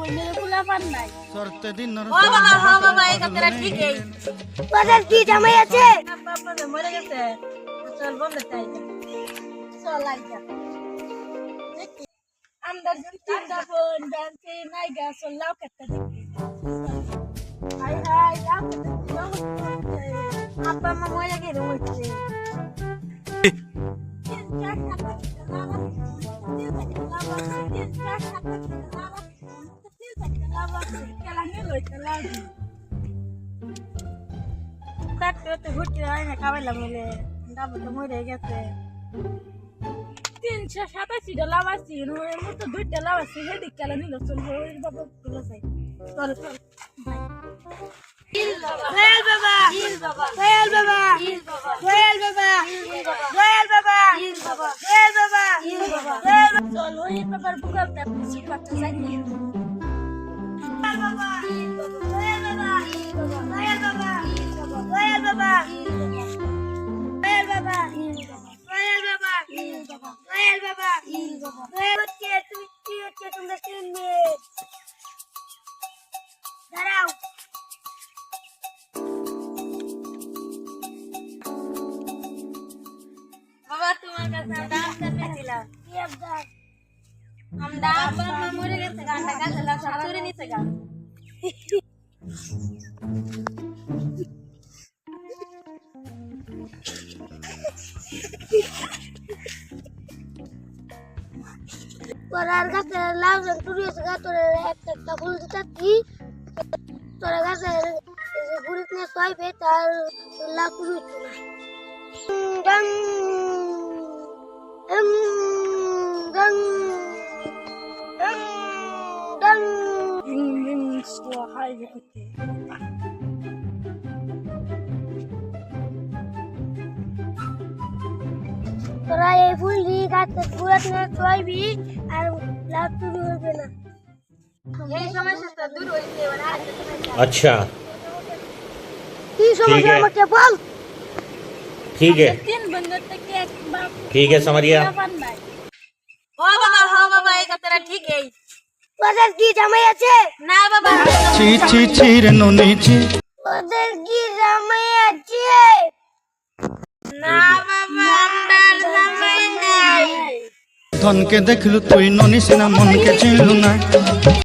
मेरे खुला पान নাই করতে দিন না ও বাবা এই কথাটা ঠিকই বাজার কি জামাই আছে বাবা মরে গেছে চল বন্ধ তাই চল আইজা আমরা যদি তিনটা বোন ডান্সে নাই গা চল লাও কাটতে দেখি হাই হাই লাও কাটতে আব্বা মা মরে গেছে হইছে কাটতে ঘুরতে হয় না কাবাইলা মিলে ডাবো তো মরে গেছে 387 লাভ আছে এর মতো দুইটা লাভ আছে হেডি কেলা নিল চল ওই বাবা গুলো চাই চল চল দয়াল বাবা দয়াল বাবা দয়াল বাবা দয়াল বাবা দয়াল বাবা চল ওই বাবার বুকার তে কিছু করতে যাই দয়াল বাবা দয়াল বাবা দয়াল বাবা দয়াল বাবা দয়াল বাবা দয়াল বাবা দয়াল বাবা দয়াল হচ্ছে তুমি কি হচ্ছে তোমরা চিনবে দাঁড়াও বাবা তোমার কাছে দাম চাইছিলাম কি আবদার আমরা বাবা মরে গেছে গানটা কাছে লাগা চুরি নিছে গান তোরার কাছে লাভ চুরি হয়েছে গা তোর একটা ফুল দিতে কি তোরা কাছে গুরিত নিয়ে সইবে তার লাভ চুরি হচ্ছে না গং গং গং গং গং সহায় হতে তোরা এই ফুল দিয়ে গাছে গুরিত নিয়ে সইবি আর লাভ চুরি হবে না এই সমস্যাটা দূর হইছে এবার আর अच्छा কি সমস্যা আমাকে বল ठीक है তিন বন্ধুর থেকে এক বাপ ठीक है समझ गया পান নাই ও বাবা এই কথাটা ঠিকই তোদের কি জামাই আছে না বাবা ছি ছি ছি রে ননি ছি তোদের কি জামাই আছে না বাবা আমরা জামাই নাই ধনকে দেখলু তুই ননি সিনা মনকে চিনলু না